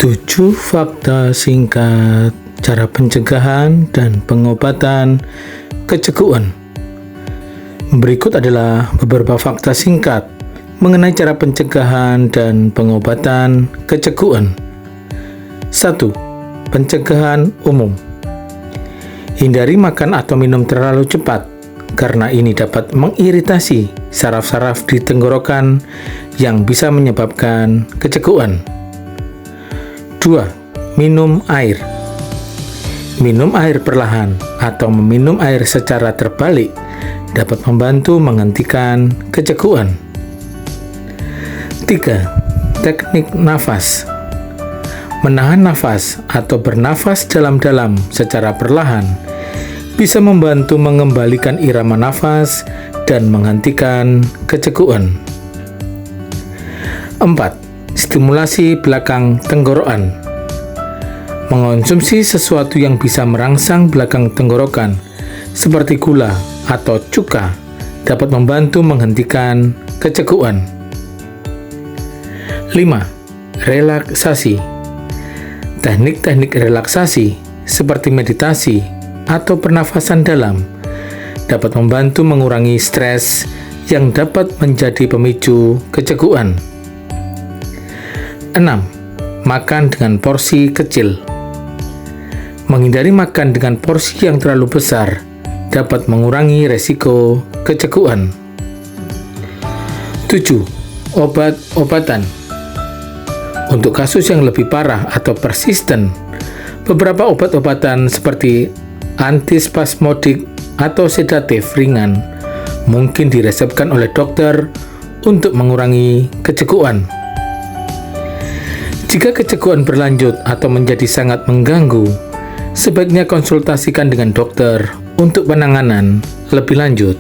7 fakta singkat cara pencegahan dan pengobatan kecekuan. Berikut adalah beberapa fakta singkat mengenai cara pencegahan dan pengobatan kecekuan. 1. Pencegahan umum. Hindari makan atau minum terlalu cepat, karena ini dapat mengiritasi saraf-saraf di tenggorokan yang bisa menyebabkan kecekuan. 2. Minum air. Minum air perlahan atau meminum air secara terbalik dapat membantu menghentikan kecekuan. 3. Teknik nafas. Menahan nafas atau bernafas dalam-dalam secara perlahan bisa membantu mengembalikan irama nafas dan menghentikan kecekuan. 4. Stimulasi belakang tenggorokan. Mengonsumsi sesuatu yang bisa merangsang belakang tenggorokan seperti gula atau cuka dapat membantu menghentikan kecekuan. 5. Relaksasi. Teknik-teknik relaksasi seperti meditasi atau pernafasan dalam dapat membantu mengurangi stres yang dapat menjadi pemicu kecekuan. 6. Makan dengan porsi kecil. Menghindari makan dengan porsi yang terlalu besar dapat mengurangi resiko kecekuan. 7. Obat-obatan. Untuk kasus yang lebih parah atau persisten, beberapa obat-obatan seperti antispasmodik atau sedatif ringan mungkin diresepkan oleh dokter untuk mengurangi kecekuan. Jika kecekuan berlanjut atau menjadi sangat mengganggu, sebaiknya konsultasikan dengan dokter untuk penanganan lebih lanjut.